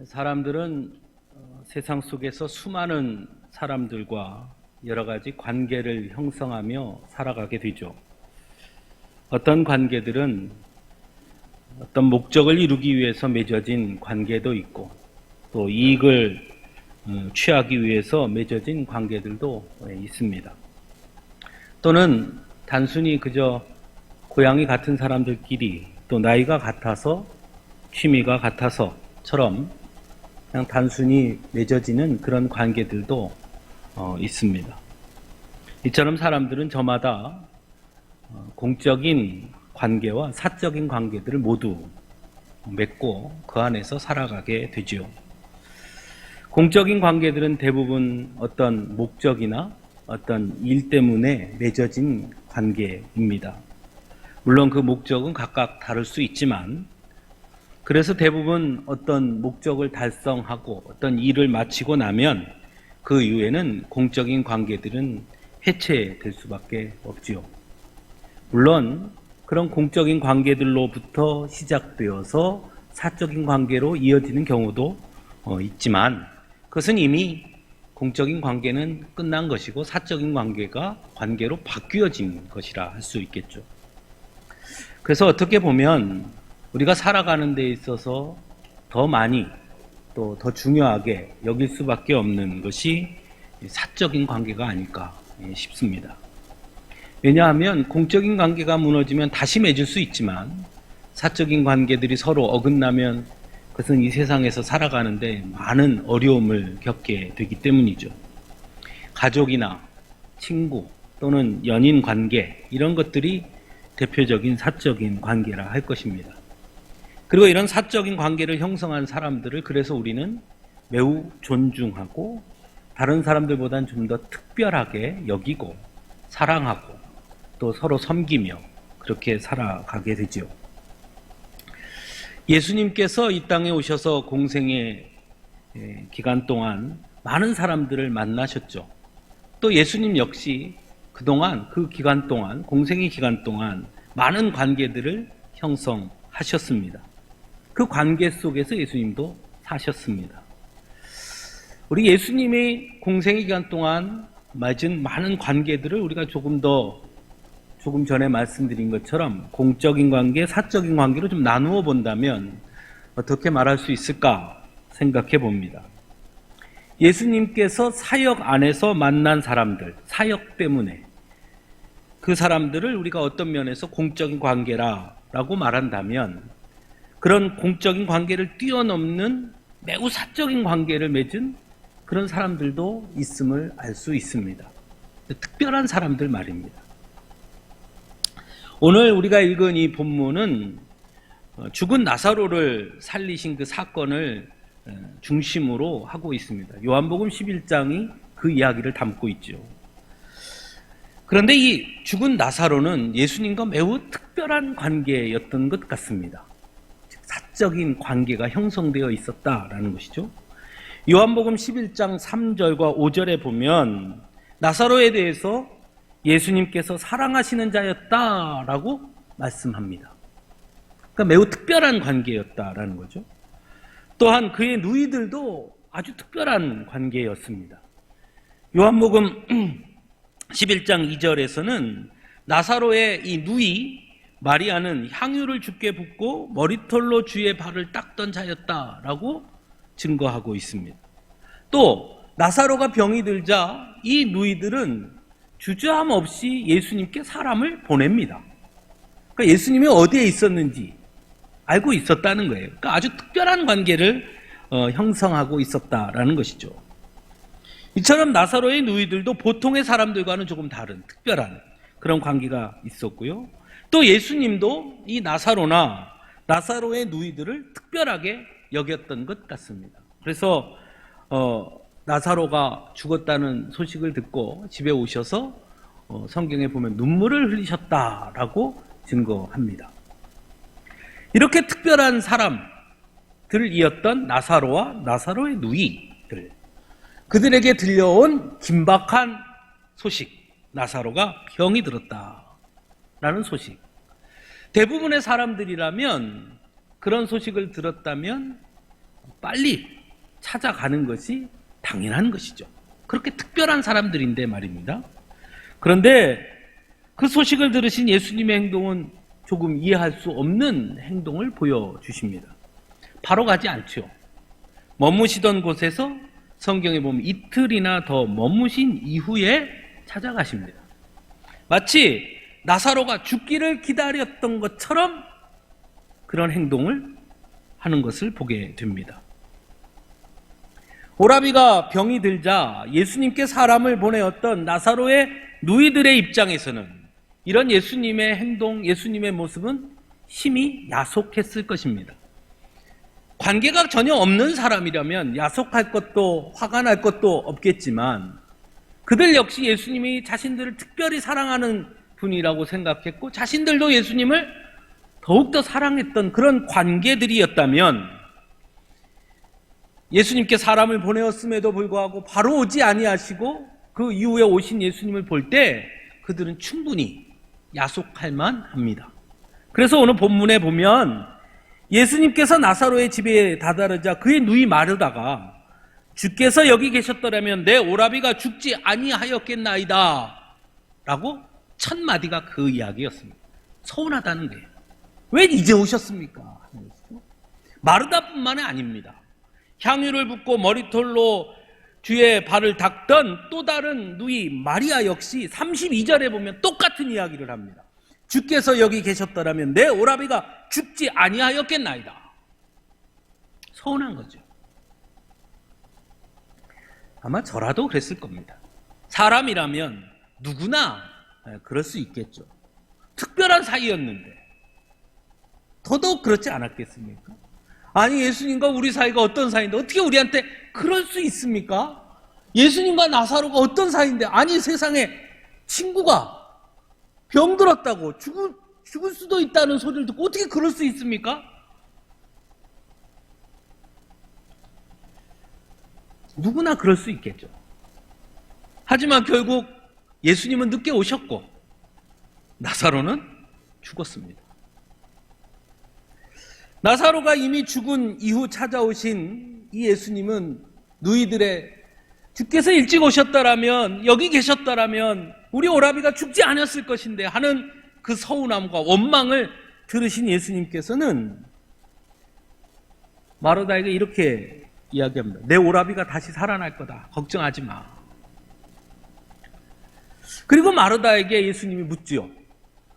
사람들은 세상 속에서 수많은 사람들과 여러 가지 관계를 형성하며 살아가게 되죠. 어떤 관계들은 어떤 목적을 이루기 위해서 맺어진 관계도 있고, 또 이익을 취하기 위해서 맺어진 관계들도 있습니다. 또는 단순히 그저 고향이 같은 사람들끼리, 또 나이가 같아서, 취미가 같아서처럼 그냥 단순히 맺어지는 그런 관계들도 있습니다. 이처럼 사람들은 저마다 공적인 관계와 사적인 관계들을 모두 맺고 그 안에서 살아가게 되죠. 공적인 관계들은 대부분 어떤 목적이나 어떤 일 때문에 맺어진 관계입니다. 물론 그 목적은 각각 다를 수 있지만, 그래서 대부분 어떤 목적을 달성하고 어떤 일을 마치고 나면 그 이후에는 공적인 관계들은 해체될 수밖에 없지요. 물론 그런 공적인 관계들로부터 시작되어서 사적인 관계로 이어지는 경우도 있지만, 그것은 이미 공적인 관계는 끝난 것이고 사적인 관계로 바뀌어진 것이라 할 수 있겠죠. 그래서 어떻게 보면 우리가 살아가는 데 있어서 더 많이 또 더 중요하게 여길 수밖에 없는 것이 사적인 관계가 아닐까 싶습니다. 왜냐하면 공적인 관계가 무너지면 다시 맺을 수 있지만, 사적인 관계들이 서로 어긋나면 그것은 이 세상에서 살아가는데 많은 어려움을 겪게 되기 때문이죠. 가족이나 친구 또는 연인 관계, 이런 것들이 대표적인 사적인 관계라 할 것입니다. 그리고 이런 사적인 관계를 형성한 사람들을 그래서 우리는 매우 존중하고 다른 사람들보다는 좀 더 특별하게 여기고 사랑하고 또 서로 섬기며 그렇게 살아가게 되죠. 예수님께서 이 땅에 오셔서 공생의 기간 동안 많은 사람들을 만나셨죠. 또 예수님 역시 그동안 그 기간 동안, 공생의 기간 동안 많은 관계들을 형성하셨습니다. 그 관계 속에서 예수님도 사셨습니다. 우리 예수님의 공생의 기간 동안 맺은 많은 관계들을 우리가 조금 전에 말씀드린 것처럼 공적인 관계, 사적인 관계로 좀 나누어 본다면 어떻게 말할 수 있을까 생각해 봅니다. 예수님께서 사역 안에서 만난 사람들, 사역 때문에 그 사람들을 우리가 어떤 면에서 공적인 관계라고 말한다면, 그런 공적인 관계를 뛰어넘는 매우 사적인 관계를 맺은 그런 사람들도 있음을 알 수 있습니다. 특별한 사람들 말입니다. 오늘 우리가 읽은 이 본문은 죽은 나사로를 살리신 그 사건을 중심으로 하고 있습니다. 요한복음 11장이 그 이야기를 담고 있죠. 그런데 이 죽은 나사로는 예수님과 매우 특별한 관계였던 것 같습니다. 사적인 관계가 형성되어 있었다라는 것이죠. 요한복음 11장 3절과 5절에 보면 나사로에 대해서 예수님께서 사랑하시는 자였다라고 말씀합니다. 그러니까 매우 특별한 관계였다라는 거죠. 또한 그의 누이들도 아주 특별한 관계였습니다. 요한복음 11장 2절에서는 나사로의 이 누이 마리아는 향유를 주께 붓고 머리털로 주의 발을 닦던 자였다라고 증거하고 있습니다. 또 나사로가 병이 들자 이 누이들은 주저함 없이 예수님께 사람을 보냅니다. 그러니까 예수님이 어디에 있었는지 알고 있었다는 거예요. 그러니까 아주 특별한 관계를 형성하고 있었다라는 것이죠. 이처럼 나사로의 누이들도 보통의 사람들과는 조금 다른 특별한 그런 관계가 있었고요. 또 예수님도 이 나사로나 나사로의 누이들을 특별하게 여겼던 것 같습니다. 그래서 나사로가 죽었다는 소식을 듣고 집에 오셔서 성경에 보면 눈물을 흘리셨다라고 증거합니다. 이렇게 특별한 사람들이었던 나사로와 나사로의 누이들, 그들에게 들려온 긴박한 소식, 나사로가 병이 들었다라는 소식. 대부분의 사람들이라면 그런 소식을 들었다면 빨리 찾아가는 것이 당연한 것이죠. 그렇게 특별한 사람들인데 말입니다. 그런데 그 소식을 들으신 예수님의 행동은 조금 이해할 수 없는 행동을 보여주십니다. 바로 가지 않죠. 머무시던 곳에서 성경에 보면 이틀이나 더 머무신 이후에 찾아가십니다. 마치 나사로가 죽기를 기다렸던 것처럼 그런 행동을 하는 것을 보게 됩니다. 오라비가 병이 들자 예수님께 사람을 보내었던 나사로의 누이들의 입장에서는 이런 예수님의 행동, 예수님의 모습은 심히 야속했을 것입니다. 관계가 전혀 없는 사람이라면 야속할 것도 화가 날 것도 없겠지만 그들 역시 예수님이 자신들을 특별히 사랑하는 분이라고 생각했고 자신들도 예수님을 더욱더 사랑했던 그런 관계들이었다면 예수님께 사람을 보내었음에도 불구하고 바로 오지 아니하시고 그 이후에 오신 예수님을 볼 때 그들은 충분히 야속할 만합니다. 그래서 오늘 본문에 보면 예수님께서 나사로의 집에 다다르자 그의 누이 마르다가 주께서 여기 계셨더라면 내 오라비가 죽지 아니하였겠나이다 라고 첫 마디가 그 이야기였습니다. 서운하다는 거예요. 왜 이제 오셨습니까? 마르다뿐만이 아닙니다. 향유를 붓고 머리털로 주의 발을 닦던 또 다른 누이 마리아 역시 32절에 보면 똑같은 이야기를 합니다. 주께서 여기 계셨더라면 내 오라비가 죽지 아니하였겠나이다. 서운한 거죠. 아마 저라도 그랬을 겁니다. 사람이라면 누구나 그럴 수 있겠죠. 특별한 사이였는데 더더욱 그렇지 않았겠습니까? 아니 예수님과 우리 사이가 어떤 사이인데 어떻게 우리한테 그럴 수 있습니까? 예수님과 나사로가 어떤 사이인데 아니 세상에 친구가 병들었다고 죽을 수도 있다는 소리를 듣고 어떻게 그럴 수 있습니까? 누구나 그럴 수 있겠죠. 하지만 결국 예수님은 늦게 오셨고 나사로는 죽었습니다. 나사로가 이미 죽은 이후 찾아오신 이 예수님은 누이들의 주께서 일찍 오셨더라면 여기 계셨더라면 우리 오라비가 죽지 않았을 것인데 하는 그 서운함과 원망을 들으신 예수님께서는 마르다에게 이렇게 이야기합니다. 내 오라비가 다시 살아날 거다. 걱정하지 마. 그리고 마르다에게 예수님이 묻지요.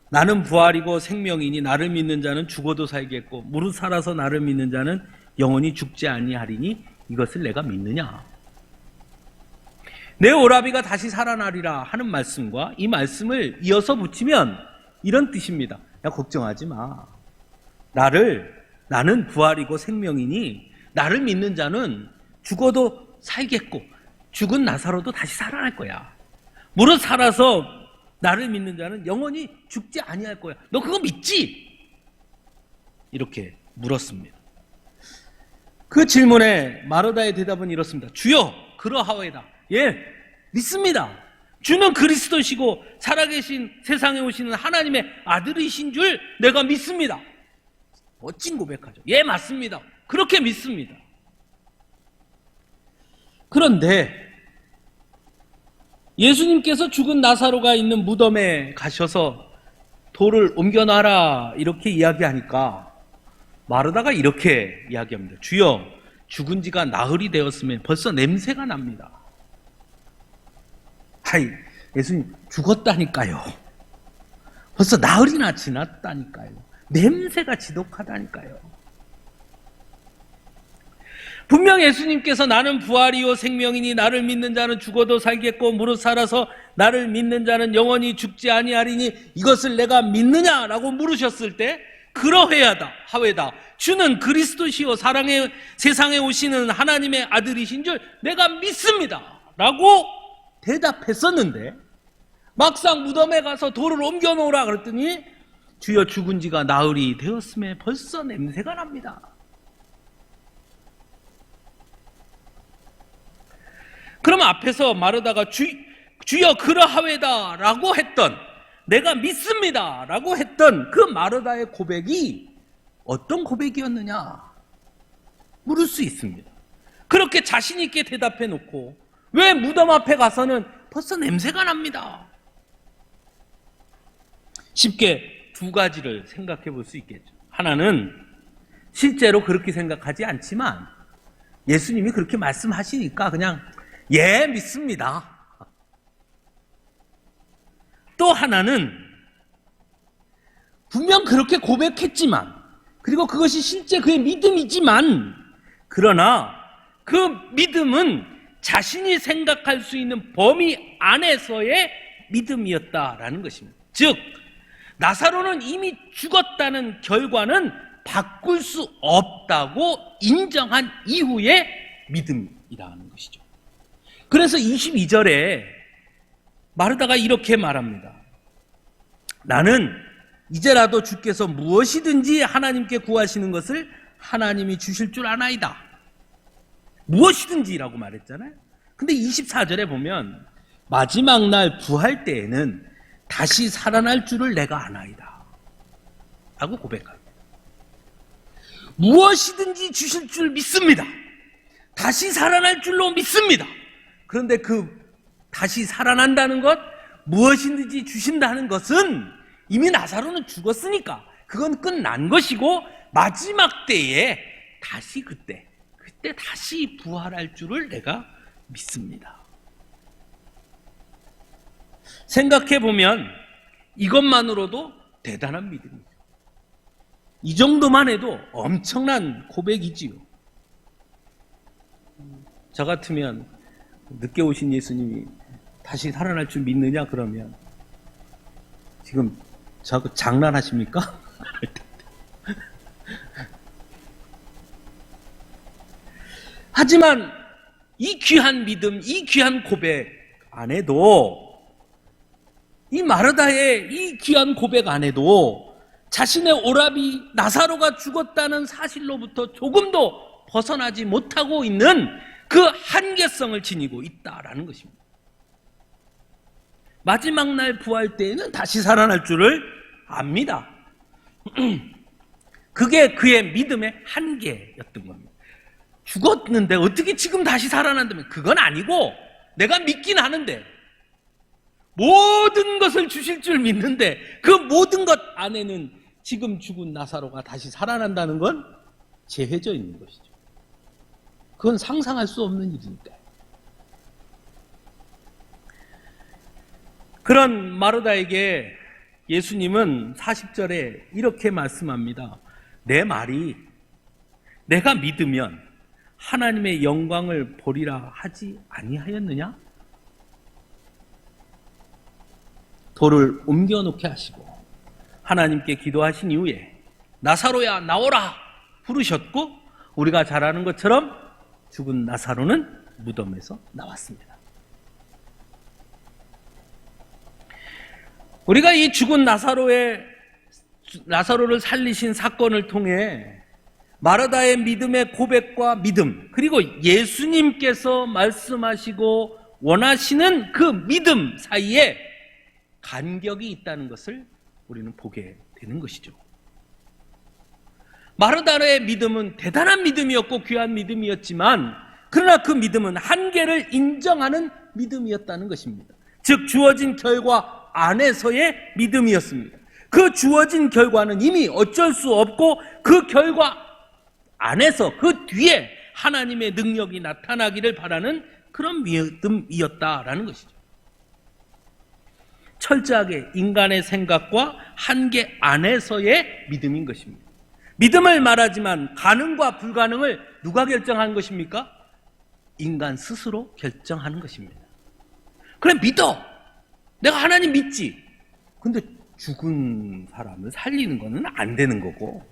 나는 부활이고 생명이니 나를 믿는 자는 죽어도 살겠고 무릇 살아서 나를 믿는 자는 영원히 죽지 아니하리니 이것을 내가 믿느냐. 내 오라비가 다시 살아나리라 하는 말씀과 이 말씀을 이어서 붙이면 이런 뜻입니다. 야 걱정하지 마. 나는 부활이고 생명이니 나를 믿는 자는 죽어도 살겠고 죽은 나사로도 다시 살아날 거야. 무릇 살아서 나를 믿는 자는 영원히 죽지 아니할 거야. 너 그거 믿지? 이렇게 물었습니다. 그 질문에 마르다의 대답은 이렇습니다. 주여 그러하오이다. 예, 믿습니다. 주는 그리스도시고 살아계신 세상에 오시는 하나님의 아들이신 줄 내가 믿습니다. 멋진 고백하죠. 예, 맞습니다. 그렇게 믿습니다. 그런데 예수님께서 죽은 나사로가 있는 무덤에 가셔서 돌을 옮겨놔라 이렇게 이야기하니까 마르다가 이렇게 이야기합니다. 주여 죽은 지가 나흘이 되었으면 벌써 냄새가 납니다. 하이 예수님 죽었다니까요. 벌써 나흘이나 지났다니까요. 냄새가 지독하다니까요. 분명 예수님께서 나는 부활이요 생명이니 나를 믿는 자는 죽어도 살겠고 무릇 살아서 나를 믿는 자는 영원히 죽지 아니하리니 이것을 내가 믿느냐라고 물으셨을 때 그러하외다 주는 그리스도시요 세상에 오시는 하나님의 아들이신 줄 내가 믿습니다 라고 대답했었는데 막상 무덤에 가서 돌을 옮겨놓으라 그랬더니 주여 죽은 지가 나흘이 되었음에 벌써 냄새가 납니다. 그럼 앞에서 마르다가 주여 그러하외다 라고 했던 내가 믿습니다 라고 했던 그 마르다의 고백이 어떤 고백이었느냐? 물을 수 있습니다. 그렇게 자신 있게 대답해 놓고 왜 무덤 앞에 가서는 벌써 냄새가 납니다. 쉽게 두 가지를 생각해 볼 수 있겠죠. 하나는 실제로 그렇게 생각하지 않지만 예수님이 그렇게 말씀하시니까 그냥 예, 믿습니다. 또 하나는 분명 그렇게 고백했지만, 그리고 그것이 실제 그의 믿음이지만, 그러나 그 믿음은 자신이 생각할 수 있는 범위 안에서의 믿음이었다라는 것입니다. 즉, 나사로는 이미 죽었다는 결과는 바꿀 수 없다고 인정한 이후의 믿음이라는 것이죠. 그래서 22절에 마르다가 이렇게 말합니다. 나는 이제라도 주께서 무엇이든지 하나님께 구하시는 것을 하나님이 주실 줄 아나이다. 무엇이든지라고 말했잖아요. 근데 24절에 보면 마지막 날 부활 때에는 다시 살아날 줄을 내가 아나이다 라고 고백합니다. 무엇이든지 주실 줄 믿습니다. 다시 살아날 줄로 믿습니다. 그런데 그 다시 살아난다는 것, 무엇이든지 주신다는 것은 이미 나사로는 죽었으니까 그건 끝난 것이고 마지막 때에 다시 그때 다시 부활할 줄을 내가 믿습니다. 생각해보면 이것만으로도 대단한 믿음이죠. 이 정도만 해도 엄청난 고백이지요. 저 같으면 늦게 오신 예수님이 다시 살아날 줄 믿느냐 그러면 지금 저하고 장난하십니까? 하지만 이 귀한 믿음, 이 귀한 고백 안에도, 이 마르다의 이 귀한 고백 안에도 자신의 오라비 나사로가 죽었다는 사실로부터 조금도 벗어나지 못하고 있는 그 한계성을 지니고 있다라는 것입니다. 마지막 날 부활 때에는 다시 살아날 줄을 압니다. 그게 그의 믿음의 한계였던 겁니다. 죽었는데 어떻게 지금 다시 살아난다면 그건 아니고, 내가 믿긴 하는데 모든 것을 주실 줄 믿는데 그 모든 것 안에는 지금 죽은 나사로가 다시 살아난다는 건 제해져 있는 것이죠. 그건 상상할 수 없는 일이니까요. 그런 마르다에게 예수님은 40절에 이렇게 말씀합니다. 내 말이 내가 믿으면 하나님의 영광을 보리라 하지 아니하였느냐? 돌을 옮겨놓게 하시고 하나님께 기도하신 이후에 나사로야 나오라 부르셨고, 우리가 잘 아는 것처럼 죽은 나사로는 무덤에서 나왔습니다. 우리가 이 죽은 나사로를 살리신 사건을 통해 마르다의 믿음의 고백과 믿음, 그리고 예수님께서 말씀하시고 원하시는 그 믿음 사이에 간격이 있다는 것을 우리는 보게 되는 것이죠. 마르다의 믿음은 대단한 믿음이었고 귀한 믿음이었지만, 그러나 그 믿음은 한계를 인정하는 믿음이었다는 것입니다. 즉 주어진 결과 안에서의 믿음이었습니다. 그 주어진 결과는 이미 어쩔 수 없고 그 결과 안에서 그 뒤에 하나님의 능력이 나타나기를 바라는 그런 믿음이었다라는 것이죠. 철저하게 인간의 생각과 한계 안에서의 믿음인 것입니다. 믿음을 말하지만 가능과 불가능을 누가 결정하는 것입니까? 인간 스스로 결정하는 것입니다. 그래, 믿어. 내가 하나님 믿지. 근데 죽은 사람을 살리는 것은 안 되는 거고,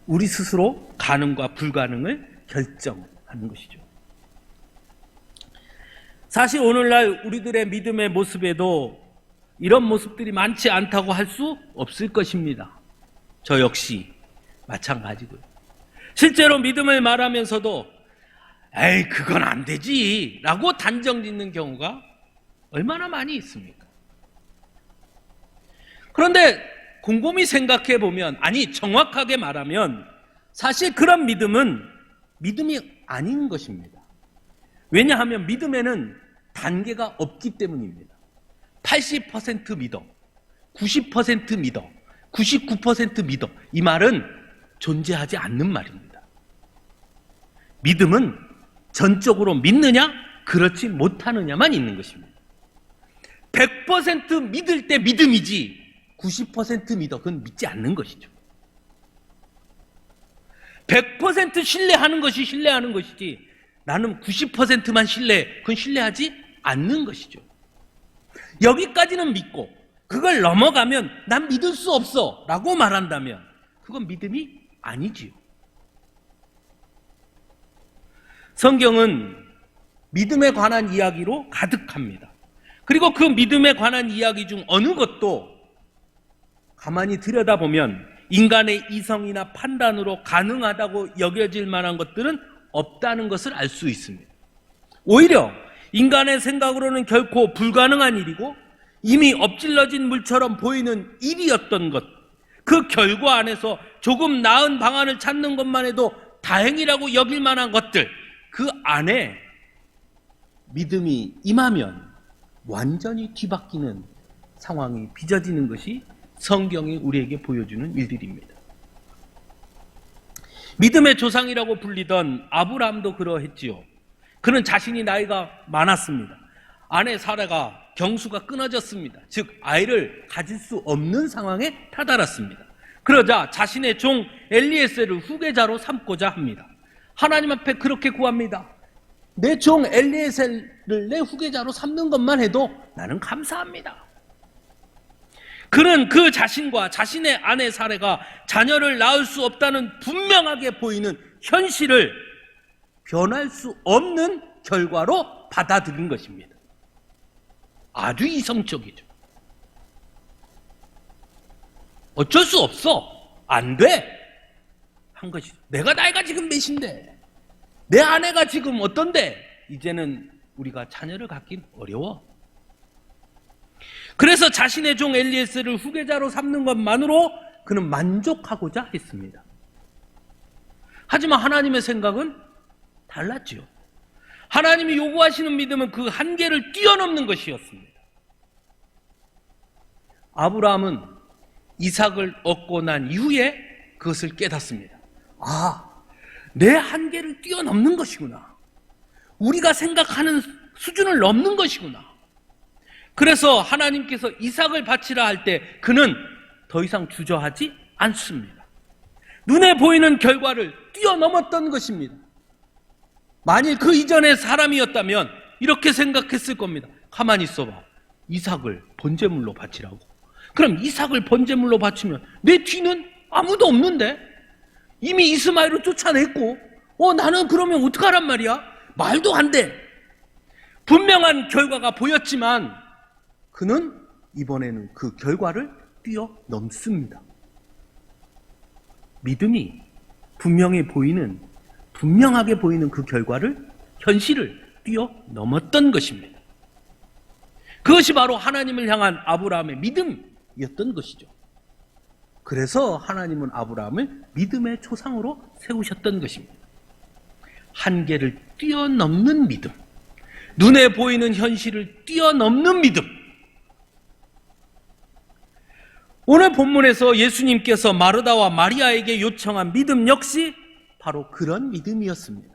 우리 스스로 가능과 불가능을 결정하는 것이죠. 사실 오늘날 우리들의 믿음의 모습에도 이런 모습들이 많지 않다고 할 수 없을 것입니다. 저 역시 마찬가지고요. 실제로 믿음을 말하면서도 에이 그건 안 되지 라고 단정 짓는 경우가 얼마나 많이 있습니까? 그런데 곰곰이 생각해 보면, 아니 정확하게 말하면 사실 그런 믿음은 믿음이 아닌 것입니다. 왜냐하면 믿음에는 단계가 없기 때문입니다. 80% 믿어, 90% 믿어, 99% 믿어. 이 말은 존재하지 않는 말입니다. 믿음은 전적으로 믿느냐, 그렇지 못하느냐만 있는 것입니다. 100% 믿을 때 믿음이지 90% 믿어, 그건 믿지 않는 것이죠. 100% 신뢰하는 것이 신뢰하는 것이지 나는 90%만 신뢰해, 그건 신뢰하지 않는 것이죠. 여기까지는 믿고 그걸 넘어가면 난 믿을 수 없어 라고 말한다면 그건 믿음이 아니지요. 성경은 믿음에 관한 이야기로 가득합니다. 그리고 그 믿음에 관한 이야기 중 어느 것도 가만히 들여다보면 인간의 이성이나 판단으로 가능하다고 여겨질 만한 것들은 없다는 것을 알 수 있습니다. 오히려 인간의 생각으로는 결코 불가능한 일이고 이미 엎질러진 물처럼 보이는 일이었던 것, 그 결과 안에서 조금 나은 방안을 찾는 것만 해도 다행이라고 여길 만한 것들, 그 안에 믿음이 임하면 완전히 뒤바뀌는 상황이 빚어지는 것이 성경이 우리에게 보여주는 일들입니다. 믿음의 조상이라고 불리던 아브라함도 그러했지요. 그는 자신이 나이가 많았습니다. 아내 사라가 경수가 끊어졌습니다. 즉 아이를 가질 수 없는 상황에 다다랐습니다. 그러자 자신의 종 엘리에셀을 후계자로 삼고자 합니다. 하나님 앞에 그렇게 구합니다. 내 종 엘리에셀을 내 후계자로 삼는 것만 해도 나는 감사합니다. 그는 그 자신과 자신의 아내 사례가 자녀를 낳을 수 없다는 분명하게 보이는 현실을 변할 수 없는 결과로 받아들인 것입니다. 아주 이성적이죠. 어쩔 수 없어. 안 돼. 한 것이죠. 내가 나이가 지금 몇인데, 내 아내가 지금 어떤데, 이제는 우리가 자녀를 갖긴 어려워. 그래서 자신의 종 엘리에셀을 후계자로 삼는 것만으로 그는 만족하고자 했습니다. 하지만 하나님의 생각은 달랐지요. 하나님이 요구하시는 믿음은 그 한계를 뛰어넘는 것이었습니다. 아브라함은 이삭을 얻고 난 이후에 그것을 깨닫습니다. 아, 내 한계를 뛰어넘는 것이구나. 우리가 생각하는 수준을 넘는 것이구나. 그래서 하나님께서 이삭을 바치라 할 때 그는 더 이상 주저하지 않습니다. 눈에 보이는 결과를 뛰어넘었던 것입니다. 만일 그 이전의 사람이었다면 이렇게 생각했을 겁니다. 가만히 있어봐. 이삭을 번제물로 바치라고. 그럼 이삭을 번제물로 바치면 내 뒤는 아무도 없는데? 이미 이스마엘을 쫓아냈고 나는 그러면 어떡하란 말이야? 말도 안 돼. 분명한 결과가 보였지만 그는 이번에는 그 결과를 뛰어넘습니다. 믿음이 분명하게 보이는 그 결과를, 현실을 뛰어넘었던 것입니다. 그것이 바로 하나님을 향한 아브라함의 믿음이었던 것이죠. 그래서 하나님은 아브라함을 믿음의 조상으로 세우셨던 것입니다. 한계를 뛰어넘는 믿음, 눈에 보이는 현실을 뛰어넘는 믿음. 오늘 본문에서 예수님께서 마르다와 마리아에게 요청한 믿음 역시 바로 그런 믿음이었습니다.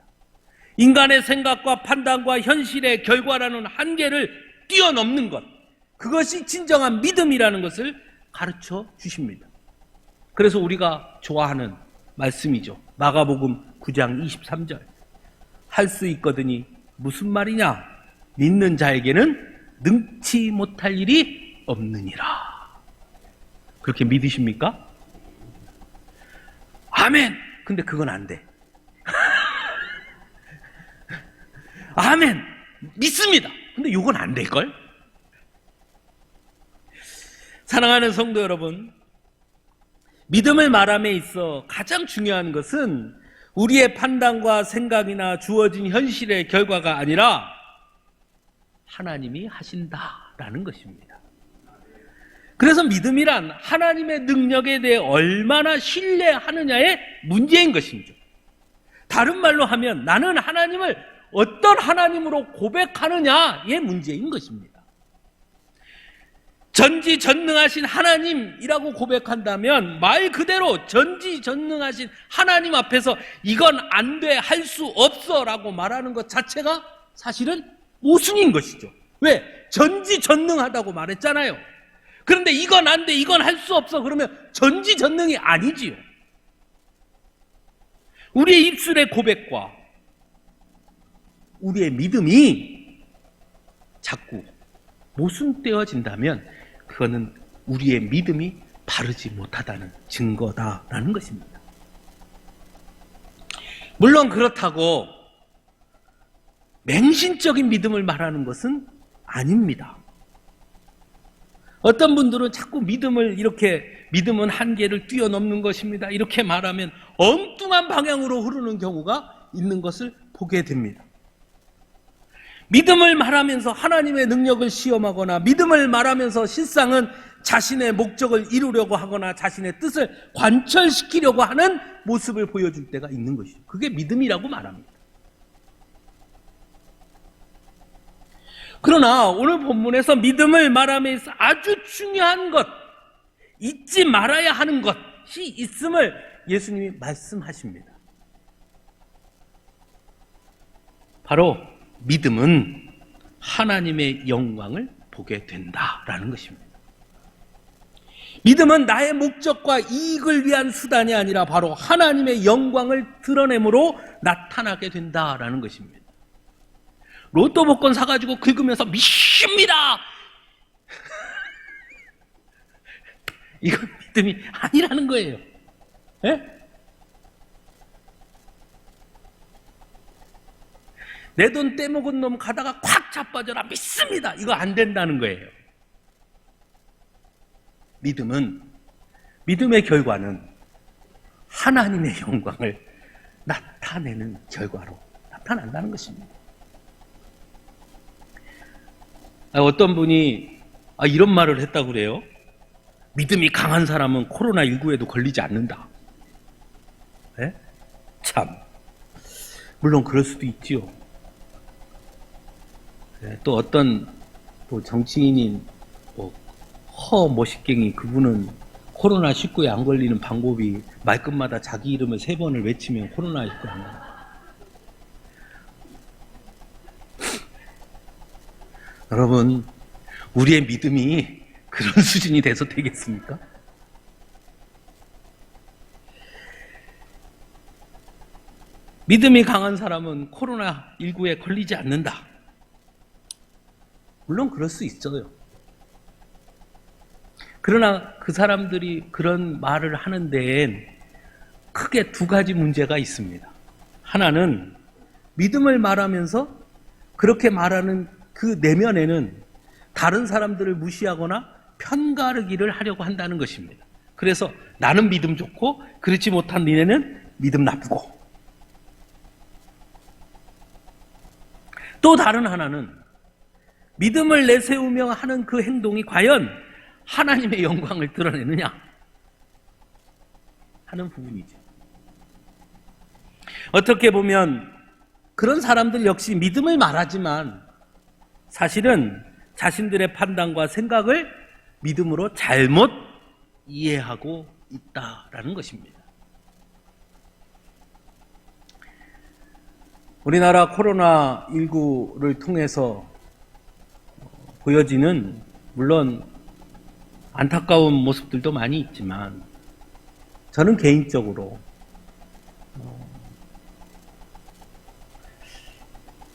인간의 생각과 판단과 현실의 결과라는 한계를 뛰어넘는 것, 그것이 진정한 믿음이라는 것을 가르쳐 주십니다. 그래서 우리가 좋아하는 말씀이죠. 마가복음 9장 23절. 할 수 있거든이 무슨 말이냐? 믿는 자에게는 능치 못할 일이 없느니라. 그렇게 믿으십니까? 아멘! 근데 그건 안 돼. 아멘! 믿습니다! 근데 이건 안 될걸? 사랑하는 성도 여러분, 믿음을 말함에 있어 가장 중요한 것은 우리의 판단과 생각이나 주어진 현실의 결과가 아니라 하나님이 하신다라는 것입니다. 그래서 믿음이란 하나님의 능력에 대해 얼마나 신뢰하느냐의 문제인 것이죠. 다른 말로 하면 나는 하나님을 어떤 하나님으로 고백하느냐의 문제인 것입니다. 전지전능하신 하나님이라고 고백한다면 말 그대로 전지전능하신 하나님 앞에서 이건 안 돼, 할 수 없어 라고 말하는 것 자체가 사실은 모순인 것이죠. 왜? 전지전능하다고 말했잖아요. 그런데 이건 안 돼, 이건 할 수 없어 그러면 전지전능이 아니지요. 우리의 입술의 고백과 우리의 믿음이 자꾸 모순되어진다면 그거는 우리의 믿음이 바르지 못하다는 증거다라는 것입니다. 물론 그렇다고 맹신적인 믿음을 말하는 것은 아닙니다. 어떤 분들은 자꾸 믿음은 한계를 뛰어넘는 것입니다. 이렇게 말하면 엉뚱한 방향으로 흐르는 경우가 있는 것을 보게 됩니다. 믿음을 말하면서 하나님의 능력을 시험하거나 믿음을 말하면서 실상은 자신의 목적을 이루려고 하거나 자신의 뜻을 관철시키려고 하는 모습을 보여줄 때가 있는 것이죠. 그게 믿음이라고 말합니다. 그러나 오늘 본문에서 믿음을 말하면서 아주 중요한 것, 잊지 말아야 하는 것이 있음을 예수님이 말씀하십니다. 바로 믿음은 하나님의 영광을 보게 된다라는 것입니다. 믿음은 나의 목적과 이익을 위한 수단이 아니라 바로 하나님의 영광을 드러내므로 나타나게 된다라는 것입니다. 로또 복권 사가지고 긁으면서 믿습니다. 이건 믿음이 아니라는 거예요. 예? 내 돈 떼먹은 놈 가다가 콱 자빠져라 믿습니다. 이거 안 된다는 거예요. 믿음의 결과는 하나님의 영광을 나타내는 결과로 나타난다는 것입니다. 어떤 분이 이런 말을 했다고 그래요. 믿음이 강한 사람은 코로나19에도 걸리지 않는다. 네? 참, 물론 그럴 수도 있지요. 또 어떤 정치인인 허머시갱이 그분은 코로나19에 안 걸리는 방법이 말끝마다 자기 이름을 3번을 외치면 코로나19에 안 걸린다. 여러분, 우리의 믿음이 그런 수준이 돼서 되겠습니까? 믿음이 강한 사람은 코로나19에 걸리지 않는다. 물론 그럴 수 있어요. 그러나 그 사람들이 그런 말을 하는 데엔 크게 2가지 문제가 있습니다. 하나는 믿음을 말하면서 그렇게 말하는 그 내면에는 다른 사람들을 무시하거나 편가르기를 하려고 한다는 것입니다. 그래서 나는 믿음 좋고 그렇지 못한 니네는 믿음 나쁘고, 또 다른 하나는 믿음을 내세우며 하는 그 행동이 과연 하나님의 영광을 드러내느냐 하는 부분이죠. 어떻게 보면 그런 사람들 역시 믿음을 말하지만 사실은 자신들의 판단과 생각을 믿음으로 잘못 이해하고 있다라는 것입니다. 우리나라 코로나19를 통해서 보여지는 물론 안타까운 모습들도 많이 있지만 저는 개인적으로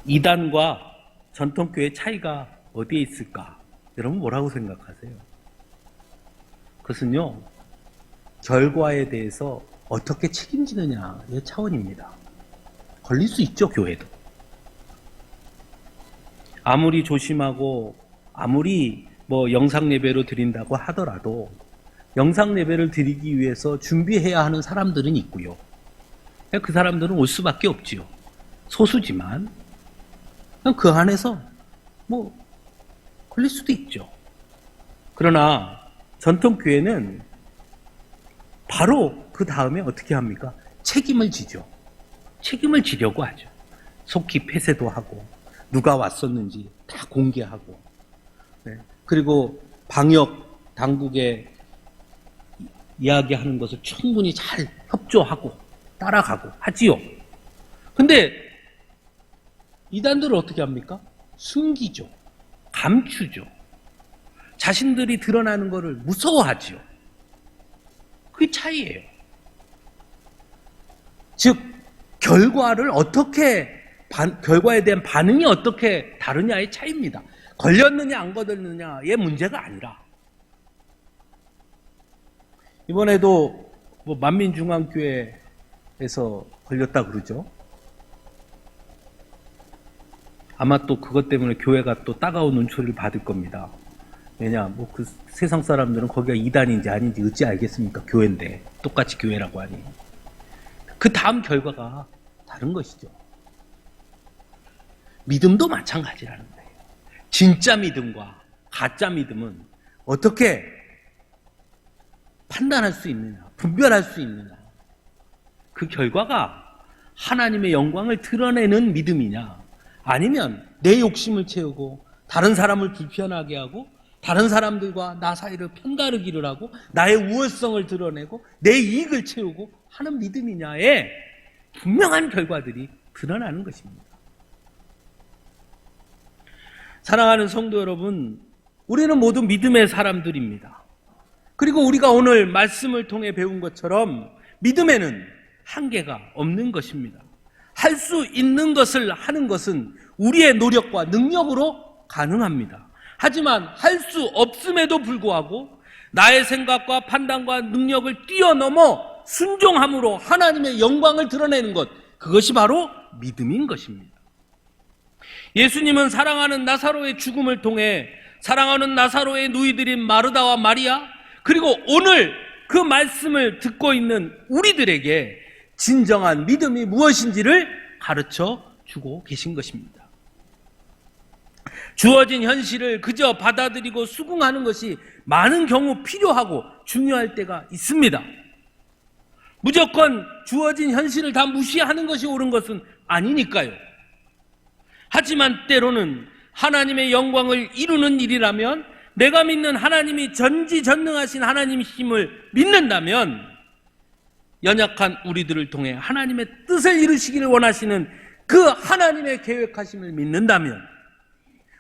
이단과 전통교회의 차이가 어디에 있을까? 여러분 뭐라고 생각하세요? 그것은요, 결과에 대해서 어떻게 책임지느냐의 차원입니다. 걸릴 수 있죠, 교회도. 아무리 조심하고 아무리 영상 예배로 드린다고 하더라도 영상 예배를 드리기 위해서 준비해야 하는 사람들은 있고요. 그 사람들은 올 수밖에 없지요. 소수지만 그 안에서 걸릴 수도 있죠. 그러나 전통교회는 바로 그 다음에 어떻게 합니까? 책임을 지죠. 책임을 지려고 하죠. 속히 폐쇄도 하고 누가 왔었는지 다 공개하고, 네. 그리고 방역 당국에 이야기하는 것을 충분히 잘 협조하고 따라가고 하지요. 근데 이단들은 어떻게 합니까? 숨기죠. 감추죠. 자신들이 드러나는 것을 무서워하지요. 그게 차이예요. 즉 결과를 결과에 대한 반응이 어떻게 다르냐의 차이입니다. 걸렸느냐 안 걸렸느냐의 문제가 아니라, 이번에도 만민중앙교회에서 걸렸다 그러죠. 아마 또 그것 때문에 교회가 또 따가운 눈초리를 받을 겁니다. 왜냐, 그 세상 사람들은 거기가 이단인지 아닌지 어찌 알겠습니까? 교회인데 똑같이 교회라고 하니. 그 다음 결과가 다른 것이죠. 믿음도 마찬가지라는 거예요. 진짜 믿음과 가짜 믿음은 어떻게 판단할 수 있느냐, 분별할 수 있느냐. 그 결과가 하나님의 영광을 드러내는 믿음이냐, 아니면 내 욕심을 채우고 다른 사람을 불편하게 하고 다른 사람들과 나 사이를 편가르기를 하고 나의 우월성을 드러내고 내 이익을 채우고 하는 믿음이냐에 분명한 결과들이 드러나는 것입니다. 사랑하는 성도 여러분, 우리는 모두 믿음의 사람들입니다. 그리고 우리가 오늘 말씀을 통해 배운 것처럼 믿음에는 한계가 없는 것입니다. 할 수 있는 것을 하는 것은 우리의 노력과 능력으로 가능합니다. 하지만 할 수 없음에도 불구하고 나의 생각과 판단과 능력을 뛰어넘어 순종함으로 하나님의 영광을 드러내는 것, 그것이 바로 믿음인 것입니다. 예수님은 사랑하는 나사로의 죽음을 통해 사랑하는 나사로의 누이들인 마르다와 마리아, 그리고 오늘 그 말씀을 듣고 있는 우리들에게 진정한 믿음이 무엇인지를 가르쳐 주고 계신 것입니다. 주어진 현실을 그저 받아들이고 수긍하는 것이 많은 경우 필요하고 중요할 때가 있습니다. 무조건 주어진 현실을 다 무시하는 것이 옳은 것은 아니니까요. 하지만 때로는 하나님의 영광을 이루는 일이라면, 내가 믿는 하나님이 전지전능하신 하나님이심을 믿는다면, 연약한 우리들을 통해 하나님의 뜻을 이루시기를 원하시는 그 하나님의 계획하심을 믿는다면,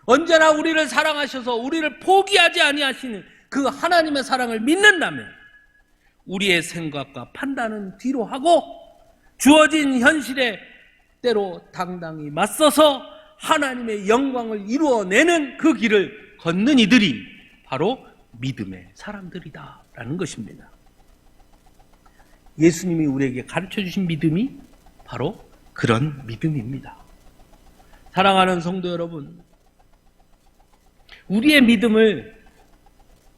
언제나 우리를 사랑하셔서 우리를 포기하지 아니하시는 그 하나님의 사랑을 믿는다면, 우리의 생각과 판단은 뒤로 하고 주어진 현실에 때로 당당히 맞서서 하나님의 영광을 이루어내는 그 길을 걷는 이들이 바로 믿음의 사람들이다라는 것입니다. 예수님이 우리에게 가르쳐 주신 믿음이 바로 그런 믿음입니다. 사랑하는 성도 여러분, 우리의 믿음을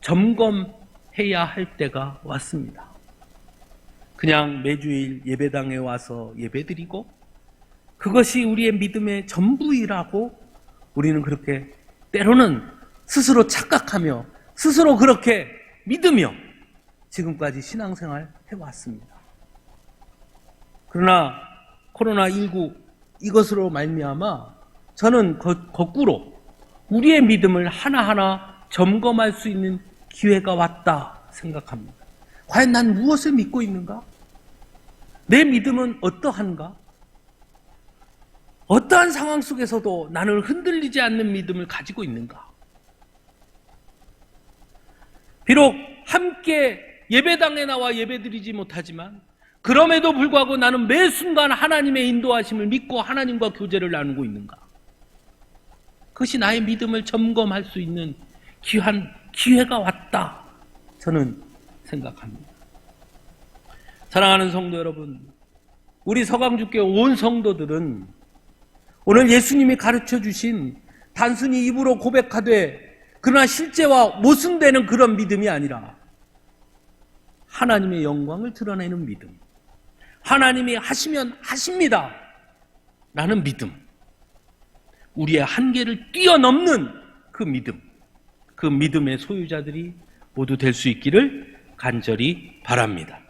점검해야 할 때가 왔습니다. 그냥 매주일 예배당에 와서 예배드리고 그것이 우리의 믿음의 전부이라고 우리는 그렇게 때로는 스스로 착각하며 스스로 그렇게 믿으며 지금까지 신앙생활 해왔습니다. 그러나 코로나19 이것으로 말미암아 저는 거꾸로 우리의 믿음을 하나하나 점검할 수 있는 기회가 왔다 생각합니다. 과연 난 무엇을 믿고 있는가? 내 믿음은 어떠한가? 어떠한 상황 속에서도 나는 흔들리지 않는 믿음을 가지고 있는가? 비록 함께 예배당에 나와 예배드리지 못하지만 그럼에도 불구하고 나는 매 순간 하나님의 인도하심을 믿고 하나님과 교제를 나누고 있는가? 그것이 나의 믿음을 점검할 수 있는 귀한 기회가 왔다, 저는 생각합니다. 사랑하는 성도 여러분, 우리 서강주교 온 성도들은 오늘 예수님이 가르쳐 주신 단순히 입으로 고백하되 그러나 실제와 모순되는 그런 믿음이 아니라 하나님의 영광을 드러내는 믿음, 하나님이 하시면 하십니다 라는 믿음, 우리의 한계를 뛰어넘는 그 믿음, 그 믿음의 소유자들이 모두 될 수 있기를 간절히 바랍니다.